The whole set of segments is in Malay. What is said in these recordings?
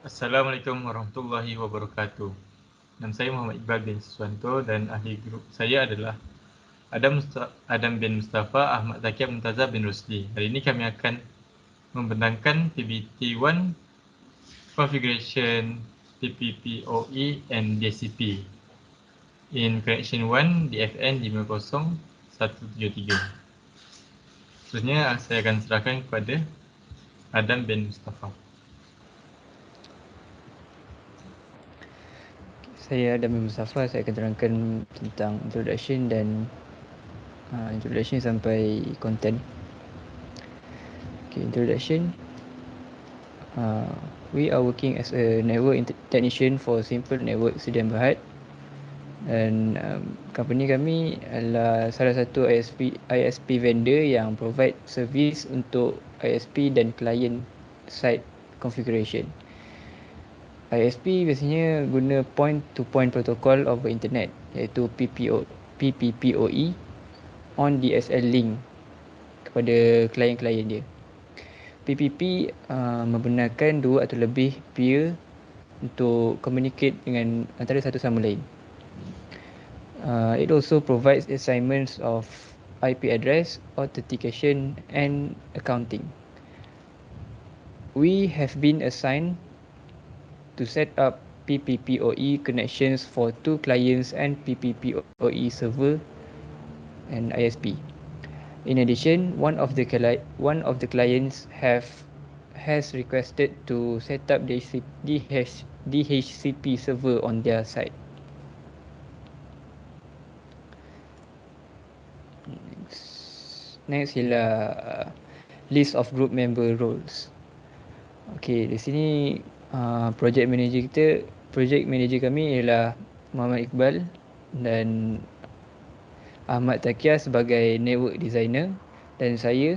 Assalamualaikum warahmatullahi wabarakatuh. Nama saya Muhammad Iqbal bin Siswanto dan ahli grup saya adalah Adam bin Mustafa, Ahmad Zakir Muntazah bin Rusli. Hari ini kami akan membentangkan PBT1 configuration TPPoE and DHCP in connection 1 DFN 50173. Seterusnya saya akan serahkan kepada Adam bin Mustafa. Saya Adam bin Mustafa, saya akan terangkan tentang introduction dan introduction sampai content. Okay, introduction. We are working as a network technician for Simple Network Sdn Bhd, dan company kami adalah salah satu ISP vendor yang provide service untuk ISP dan client side configuration. ISP biasanya guna point-to-point protocol over internet, iaitu PPPoE on DSL link kepada klien-klien dia. PPP membenarkan dua atau lebih peer untuk communicate dengan antara satu sama lain. It also provides assignments of IP address, authentication and accounting. We have been assigned to set up PPPoE connections for 2 clients and PPPoE server and ISP. In addition, one of the clients has requested to set up DHCP server on their side. Next ialah list of group member roles. Okay, di sini project manager kami ialah Muhammad Iqbal dan Ahmad Takia sebagai network designer dan saya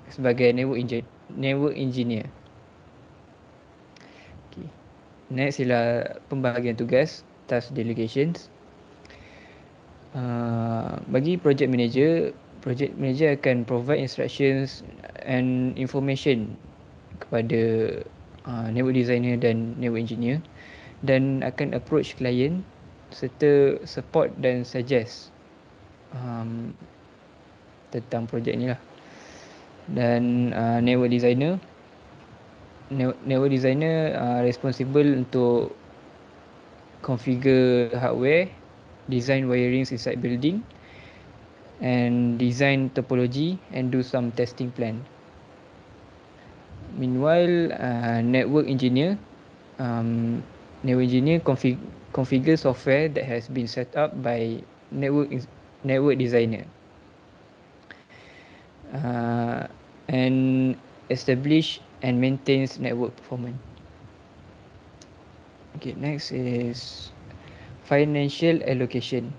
sebagai network engineer. Okay. Next ialah pembahagian tugas, task delegations. Bagi project manager akan provide instructions and information kepada network designer dan network engineer, dan akan approach client serta support dan suggest tentang projek ni lah. Dan network designer responsible untuk configure hardware, design wirings inside building, and design topology and do some testing plan. Meanwhile, network engineer configure software that has been set up by network designer and establish and maintains network performance. Okay, next is financial allocation.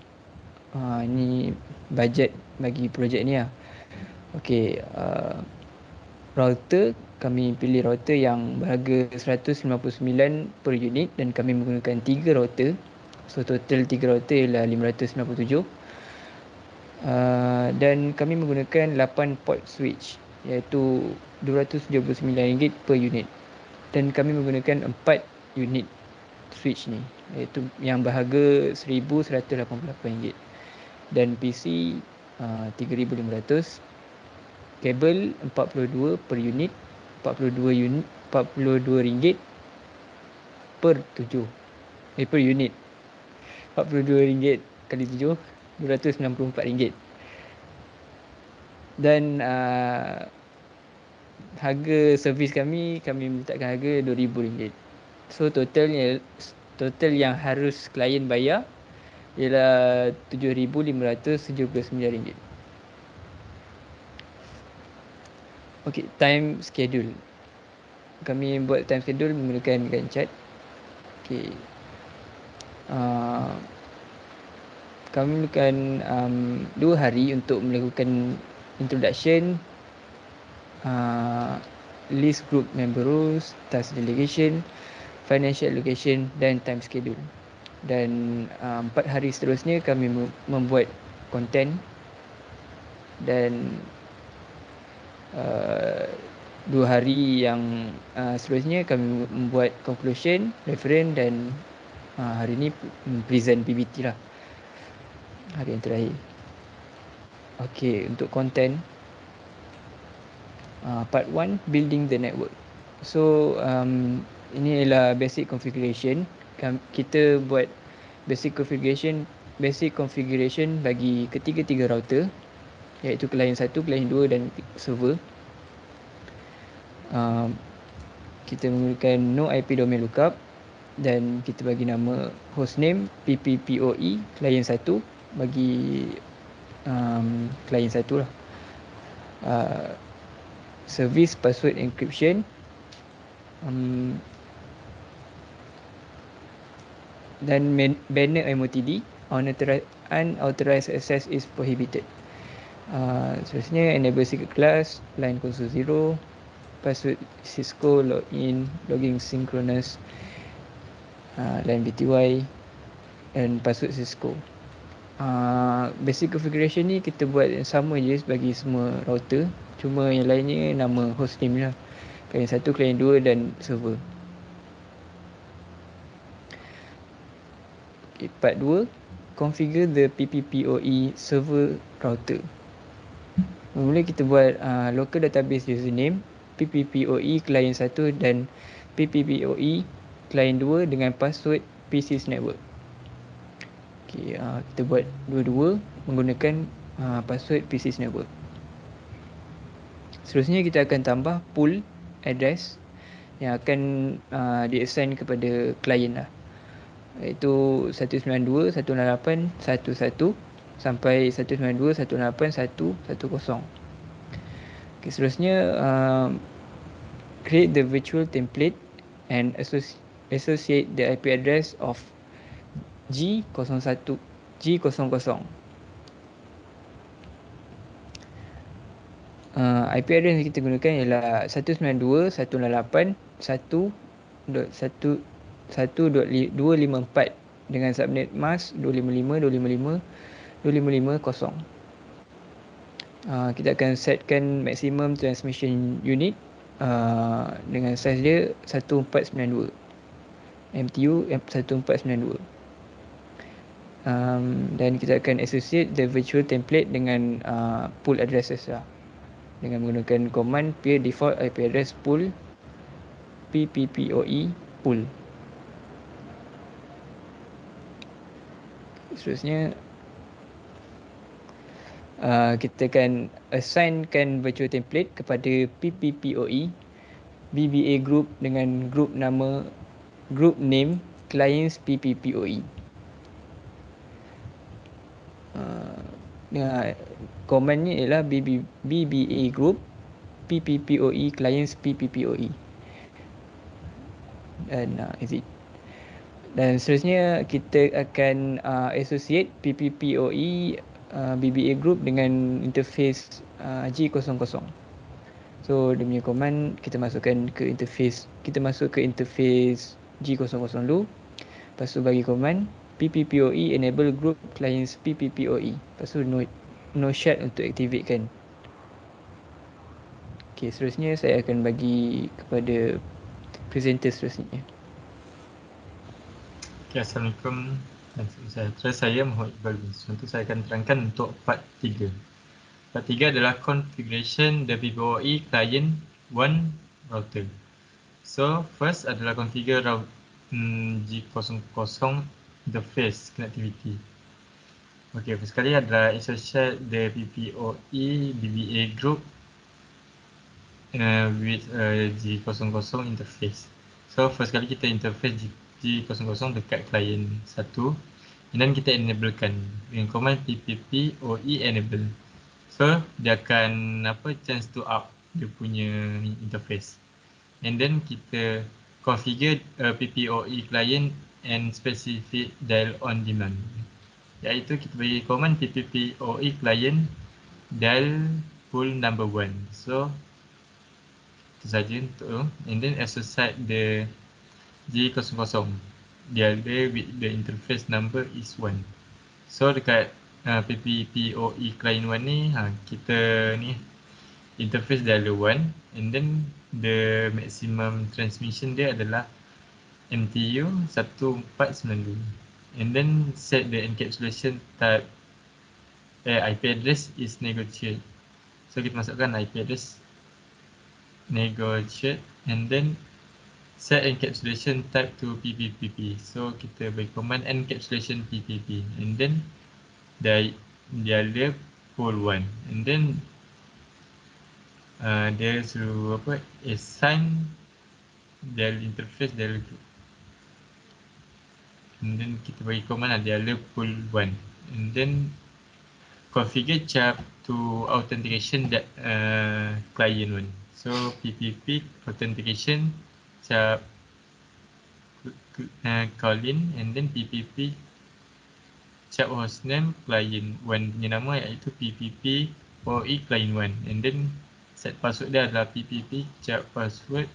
Ni budget bagi projek ni lah. Okay, router, kami pilih router yang berharga 199 per unit dan kami menggunakan 3 router. So total 3 router ialah 597. Dan kami menggunakan 8 port switch iaitu RM279 per unit. Dan kami menggunakan 4 unit switch ni iaitu yang berharga RM1,188. Dan PC 3,500. Kabel 42 per unit, RM42 per 7. Per unit. RM42 kali 7, RM294. Dan harga servis kami letakkan harga RM2,000. So total yang harus klien bayar ialah RM7,579. Okay, time schedule. Kami buat time schedule menggunakan Gantt chart. Okay. Kami menggunakan 2 hari untuk melakukan introduction, list group member roles, task delegation, financial allocation dan time schedule. Dan 4 hari seterusnya kami membuat content dan 2 hari yang seterusnya kami membuat conclusion, reference dan hari ni present PPT lah, hari yang terakhir. Okey, untuk content part 1, building the network. So ini adalah basic configuration. Kita buat basic configuration bagi ketiga-tiga router, iaitu client 1, client 2 dan server. Kita menggunakan no IP domain lookup dan kita bagi nama hostname PPPoE client 1 bagi client 1 lah. Service password encryption, dan banner MOTD, unauthorized access is prohibited. Seterusnya enable secret class, line console 0, password Cisco, login, logging synchronous, line BTY dan password Cisco. Basic configuration ni kita buat yang sama je bagi semua router, cuma yang lainnya nama hostname lah, client 1, client 2 dan server. Okay, part 2, configure the PPPoE server router. Mula kita buat local database username PPPoE client 1 dan PPPoE client 2 dengan password PCS network. Okay, kita buat dua-dua menggunakan password PCS network. Seterusnya kita akan tambah pool address yang akan di-assign kepada client lah, iaitu 192.168.1.1 sampai 192.168.1.1.0. Okay, seterusnya create the virtual template and associate the IP address of G01 G00. IP address yang kita gunakan ialah 192.168.1.1.254 dengan subnet mask 255.255.255.0. Kita akan setkan maximum transmission unit dengan saiz dia 1492 MTU 1492. Dan kita akan associate the virtual template dengan pool addresses lah, dengan menggunakan command peer default IP address pool PPPoE pool. Seterusnya kita akan assignkan virtual template kepada PPPoE BBA group dengan group name clients PPPoE. Commandnya ialah BBA group PPPoE clients PPPoE dan exit. Dan seterusnya kita akan associate PPPoE BBA group dengan interface G00. So dia punya command kita masukkan ke interface, kita masuk ke interface G00 dulu. Lepas tu bagi command PPPoE enable group clients PPPoE. Lepas tu no shut untuk activate kan. Okay, seterusnya saya akan bagi kepada presenter seterusnya. Okay, Assalamualaikum dan sejahtera. Saya Muhammad Iqbal bin Suwan. Saya akan terangkan untuk part 3. Part 3 adalah configuration the PPPoE client 1 router. So, first adalah configure G00 interface connectivity. Okay, first sekali adalah associate the PPPoE BBA group with G00 interface. So, first kali kita interface G00 dekat client 1, and then kita enablekan dengan command PPPoE enable. So, dia akan chance to up dia punya interface. And then kita configure PPPoE client and specific dial on demand. Iaitu kita bagi command PPPoE client dial pool number 1. So, itu saja untuk and then associate the G00. Dia ada with the interface number is 1. So dekat PPPoE client 1 ni kita ni interface dialer 1, and then the maximum transmission dia adalah MTU 1492, and then set the encapsulation type IP address is negotiate. So kita masukkan IP address negotiate, and then set encapsulation type to PPPP. So kita bagi command encapsulation PPP, and then dialer pole 1, and then dia suruh apa, assign dialer interface dialer group, and then kita bagi command dialer pole 1, and then configure chap to authentication that client 1. So PPP authentication chap calling, and then PPP chap hostname client 1 punya nama iaitu PPP OE client 1, and then set password dia adalah PPP chap password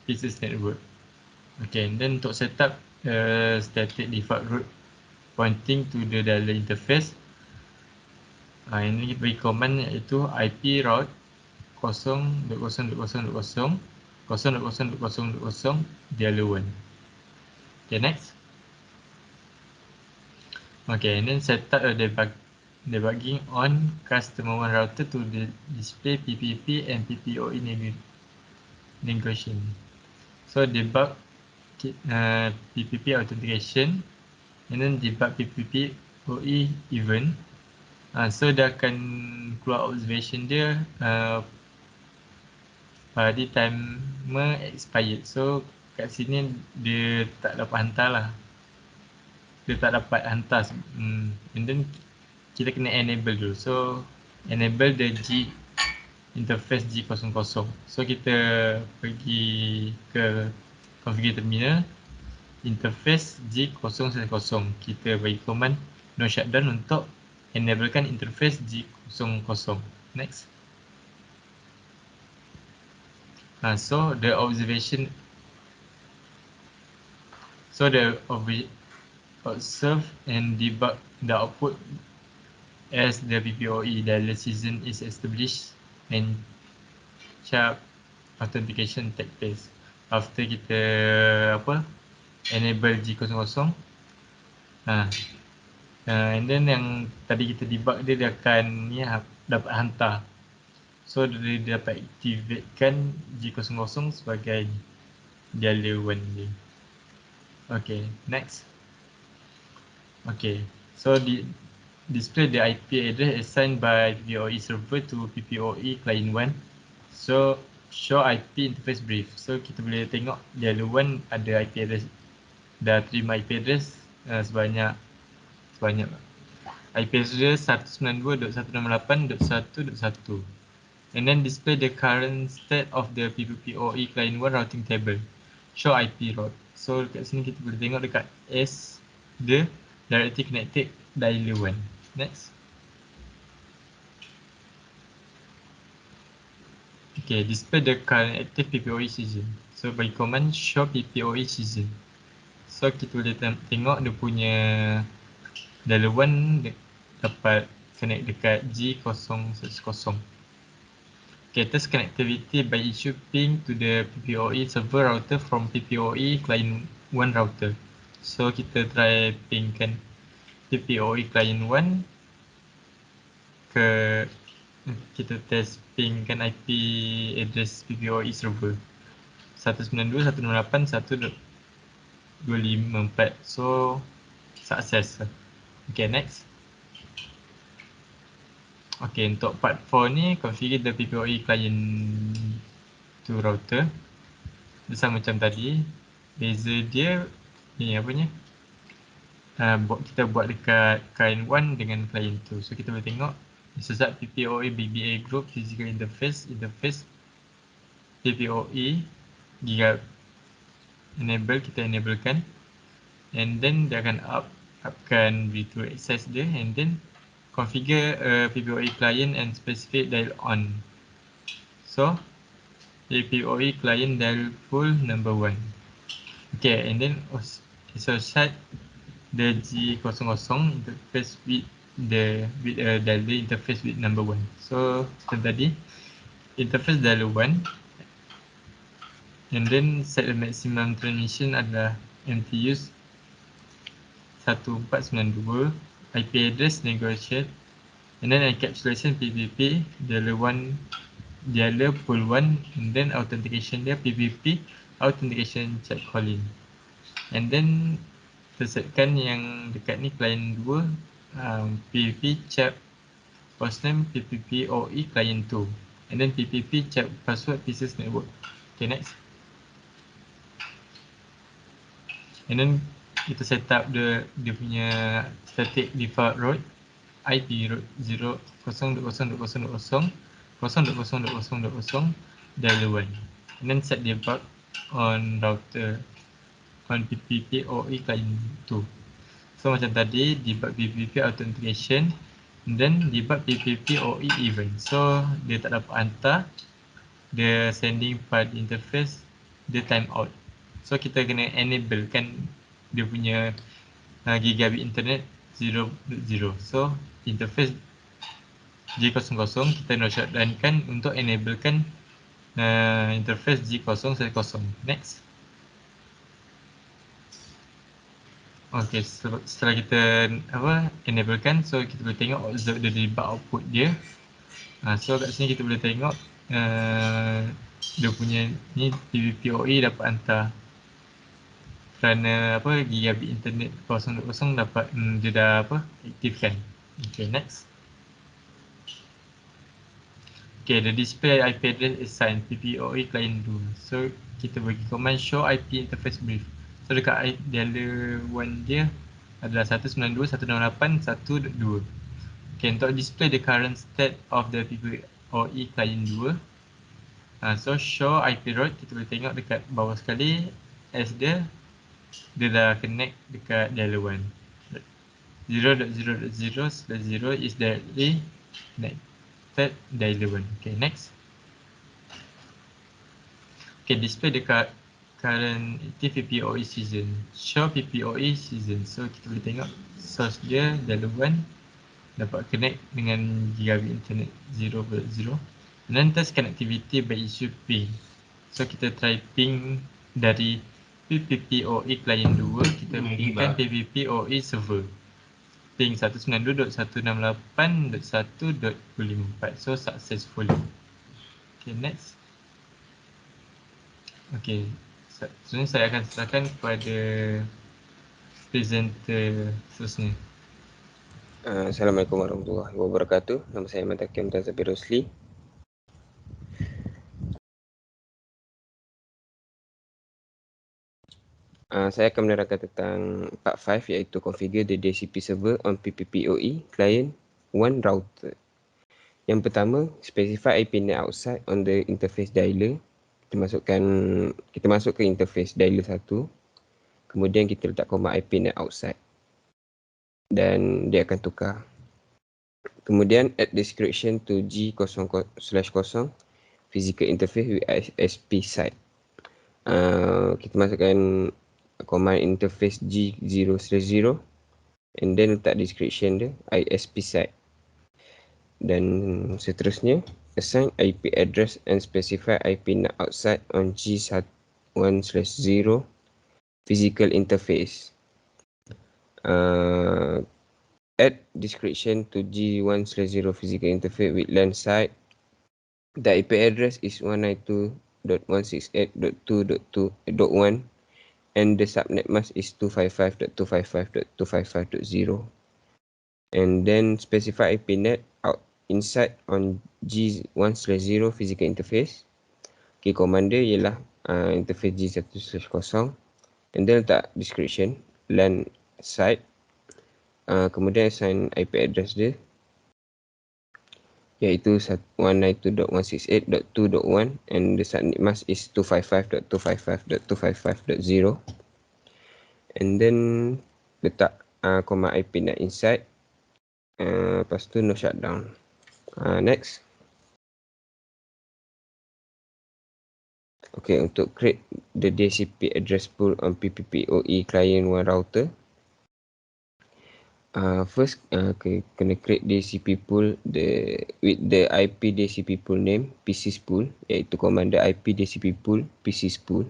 business network. Okay, and then untuk setup static default route pointing to the dialer interface, ini kita bagi command iaitu IP route 0.0.0.0 0.0.0.0 dialer 1. Okay, next. Okay, and then set up a debugging on customer 1 router to display PPP and PPOE negotiation. So debug PPP authentication, and then debug PPP OE event. So dia akan keluar observation dia pada timer expired. So kat sini dia tak dapat hantar lah. Dia tak dapat hantar. And then kita kena enable dulu. So enable the G interface G00. So kita pergi ke configure terminal interface G00. Kita bagi command no shutdown untuk enablekan interface G00. Next. So the observe and debug the output as the PPOE dialer season is established and chap authentication take place. After kita enable G00, and then yang tadi kita debug dia akan dapat hantar. So dia dapat activatekan G00 sebagai dialer 1 dia. Okay, next. Okay, so display the IP address assigned by PPOE server to PPOE client 1. So show IP interface brief. So kita boleh tengok dialer 1 ada IP address, dah terima IP address sebanyak IP address 192.168.1.1, and then display the current state of the PPOE client 1 routing table. Show IP route. So dekat sini kita boleh tengok dekat S the directly connected dialer 1. Next. Okay, display the current active PPOE season. So bagi command show PPOE season. So kita boleh tengok dia punya dialer 1 dapat connect dekat G010. Okay, test connectivity by issue ping to the PPOE server router from PPOE client 1 router. So kita try pingkan PPOE client 1 kita test pingkan IP address PPOE server 192.168.1.254. So success. Okay, next. Okay, untuk part 4 ni configure the PPOE client to router. Dia sama macam tadi. Beza dia ni kita buat dekat client 1 dengan client 2. So kita boleh tengok sesat PPOE BBA group physical interface PPOE giga enable, kita enablekan, and then dia akan upkan V2 access dia, and then configure PPOE client and specific dial on. So PPOE client dial full number 1. Okay, and then associate the G00 interface with the dialer interface with number 1. So seperti tadi, interface dialer 1, and then set the maximum transmission adalah MTUs 1492, IP address negotiate, and then encapsulation PPP dialer pool 1, and then authentication dia PPP authentication check calling. And then tersetkan yang dekat ni client 2, PPP check hostname PPP OE client 2, and then PPP check password pieces network. Okay, next. And then kita set up dia punya static default route IP route 0.0.0.0.0.0.0.0 dialer 1, and then set debug on router on PPP OE client 2. So macam tadi, debug PPP authentication, and then debug PPP OE event. So dia tak dapat hantar, dia sending pada interface, dia time out. So kita kena enable kan dia punya gigabit internet 0.0. So interface G00 kita no shutdown kan untuk enable kan interface G010. Next. Okay, setelah kita enable kan, so kita boleh tengok observe the debug output dia. So kat sini kita boleh tengok dia punya ni PPPoE dapat hantar kerana gigabit internet 0.0 dapat dia dah aktifkan. Okay, next. Okay, the display IP address assigned PPOE client 2. So kita bagi command show IP interface brief. So dekat dialer 1 dia adalah 192.168.1.2. Okay, untuk display the current state of the PPOE client 2. So show IP route, kita boleh tengok dekat bawah sekali as dia dah connect dekat dialer 1. 0.0.0/0 is directly connected dialer 1. Okay, next. Okay, display dekat current active PPOE season. Show PPOE season. So kita boleh tengok source dia dialer 1 dapat connect dengan gigabit internet 0.0. And then test connectivity by issue ping. So kita try ping dari PPPoE client 2, kita pingkan PPPoE server. Ping 192.168.1.24. So successfully. Okay, next. Okay, seterusnya saya akan serahkan kepada presenter seterusnya. Assalamualaikum warahmatullahi wabarakatuh. Nama saya Ahmad Takim Mumtazah bin Rosli. Saya akan menerangkan tentang part 5 iaitu configure the DHCP server on PPPoE client 1 router. Yang pertama, specify IP net outside on the interface dialer. Kita masuk ke interface dialer 1. Kemudian kita letak command IP net outside. Dan dia akan tukar. Kemudian add description to G0/0 physical interface with ISP site. Kita masukkan command interface G0/0 and then letak description dia ISP site. Dan seterusnya assign IP address and specify IP net outside on G1/0 physical interface. Add description to G1/0 physical interface with LAN site. The IP address is 192.168.2.2.1 and the subnet mask is 255.255.255.0. And then specify IP net out inside on G1/0 physical interface. Okay, command dia ialah interface G1/0 and then letak description LAN site. Kemudian assign IP address dia iaitu 192.168.2.1 and the subnet mask is 255.255.255.0 and then letak command IP net inside. Lepas tu no shutdown. Next. Okay, untuk create the DHCP address pool on PPPoE client 1 router, First, kena create DHCP pool with the IP DHCP pool name PC spool, iaitu commander IP DHCP pool PC spool.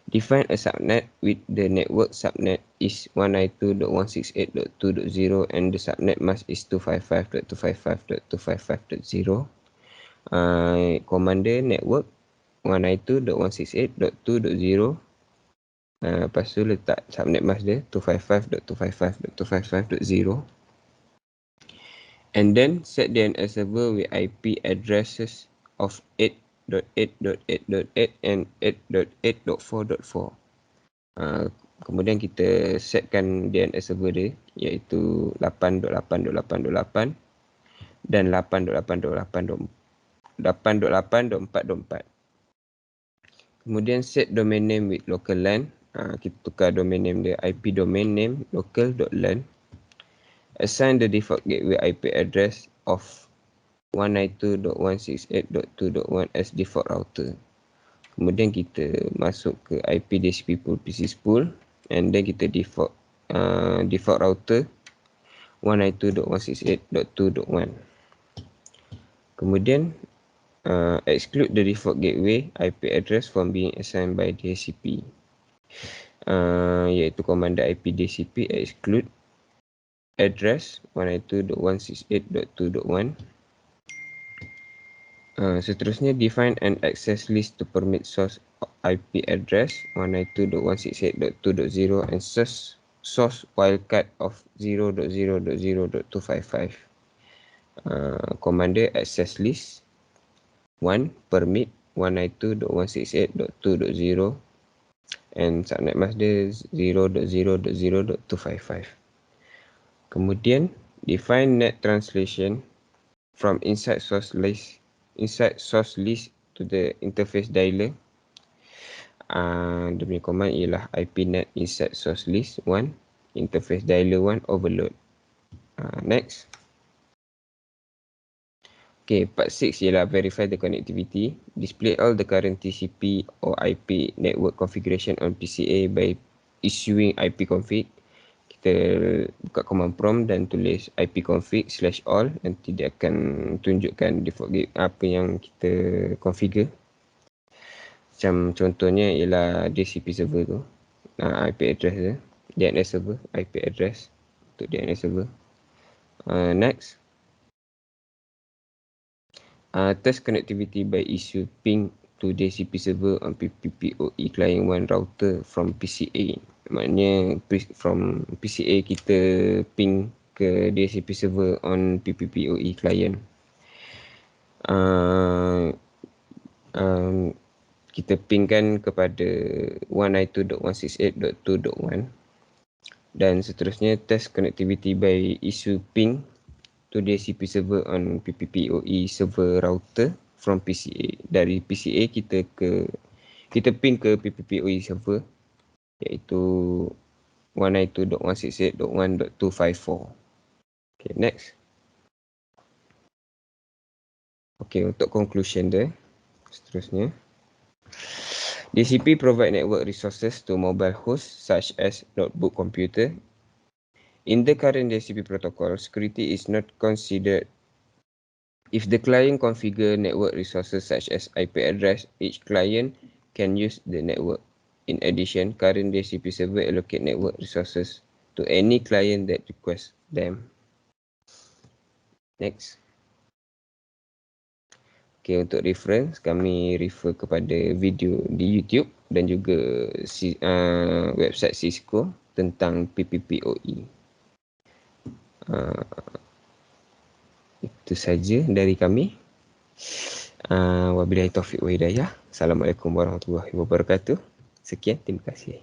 Define a subnet with the network subnet is 192.168.2.0 and the subnet mask is 255.255.255.0. Commander network 192.168.2.0. Lepas tu letak subnet mask dia 255.255.255.0. And then set DNS server with IP addresses of 8.8.8.8 and 8.8.4.4. Kemudian kita setkan DNS server dia iaitu 8.8.8.8 dan 8.8.8.4.4. Kemudian set domain name with local LAN. Kita tukar domain name dia IP domain name local.lan. Assign the default gateway IP address of 192.168.2.1 as default router. Kemudian kita masuk ke IP DHCP pool PC spool and then kita default router 192.168.2.1. Kemudian exclude the default gateway IP address from being assigned by DHCP. Iaitu commander IP DHCP exclude address 192.168.2.1. Seterusnya define an access list to permit source IP address 192.168.2.0 and source wildcard of 0.0.0.255. Commander access list 1 permit 192.168.2.0 and subnet mask dia 0.0.0.255. Kemudian define net translation from inside source list to the interface dialer. Dia punya command ialah ipnet inside source list 1 interface dialer 1 overload. Next. Okay, part 6 ialah verify the connectivity. Display all the current TCP or IP network configuration on PCA by issuing ipconfig. Kita buka command prompt dan tulis ipconfig/all. Nanti dia akan tunjukkan default gate apa yang kita configure. Macam contohnya ialah DHCP server tu. IP address dia. DNS server, IP address untuk DNS server. Next. Test connectivity by issue ping to DHCP server on PPPoE client 1 router from PCA. Maknanya from PCA kita ping ke DHCP server on PPPoE client. Kita pingkan kepada 192.168.2.1 dan seterusnya test connectivity by issue ping to DHCP server on PPPoE server router from PCA. Dari PCA kita ping ke PPPoE server iaitu 192.168.1.254. Okay, next. Okay, untuk conclusion dia seterusnya. DHCP provide network resources to mobile hosts such as notebook computer. In the current DHCP protocol, security is not considered. If the client configure network resources such as IP address, each client can use the network. In addition, current DHCP server allocate network resources to any client that requests them. Next. Okay, untuk reference, kami refer kepada video di YouTube dan juga website Cisco tentang PPPoE. Itu saja dari kami. Wabillahi taufiq wa hidayah. Assalamualaikum warahmatullahi wabarakatuh. Sekian, terima kasih.